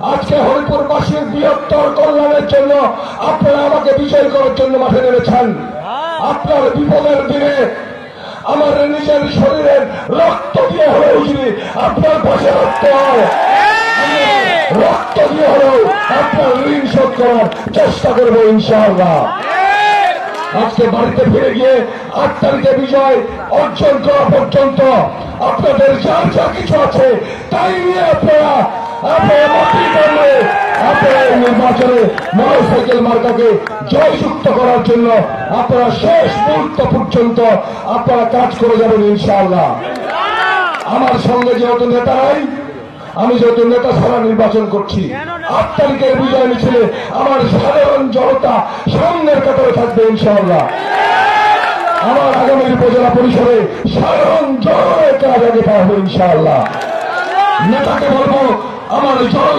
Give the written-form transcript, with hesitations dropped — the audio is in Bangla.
আজকে হরিপুরবাসীর বৃহত্তর কল্যাণের জন্য আপনারা আমাকে বিজয় করার জন্য মাঠে নেমেছেন। আপনার বিপদের দিনে আমার নিজের শরীরের রক্ত দিয়ে হলেও যদি আপনার পাশে রাখতে হয়, রক্ত দিয়ে হলেও আপনার ঋণ শোধ করার চেষ্টা করবো ইনশাআল্লাহ। আজকে বাড়িতে ফিরে গিয়ে 8 তারিখে বিজয় অর্জন করা পর্যন্ত আপনাদের যার যা কিছু আছে তাই নিয়ে আপনারা নির্বাচনে মোটরসাইকেল মার্কাকে জয়যুক্ত করার জন্য আপনারা শেষ মুহূর্ত পর্যন্ত আপনারা কাজ করে যাবেন ইনশাআল্লাহ। আমার সঙ্গে যেহেতু নেতারাই, আমি যেহেতু নেতা ছাড়া নির্বাচন করছি, 8 তারিখের বিজয় মিছিলে আমার সাধারণ জনতা সামনের কাতারে থাকবে ইনশাআল্লাহ। আমার আগামী উপজেলা পরিষদে সাধারণ জনগণের কাজ আগে পাওয়া হবে ইনশাআল্লাহ। নেতাকে বলবো আমার জনগণ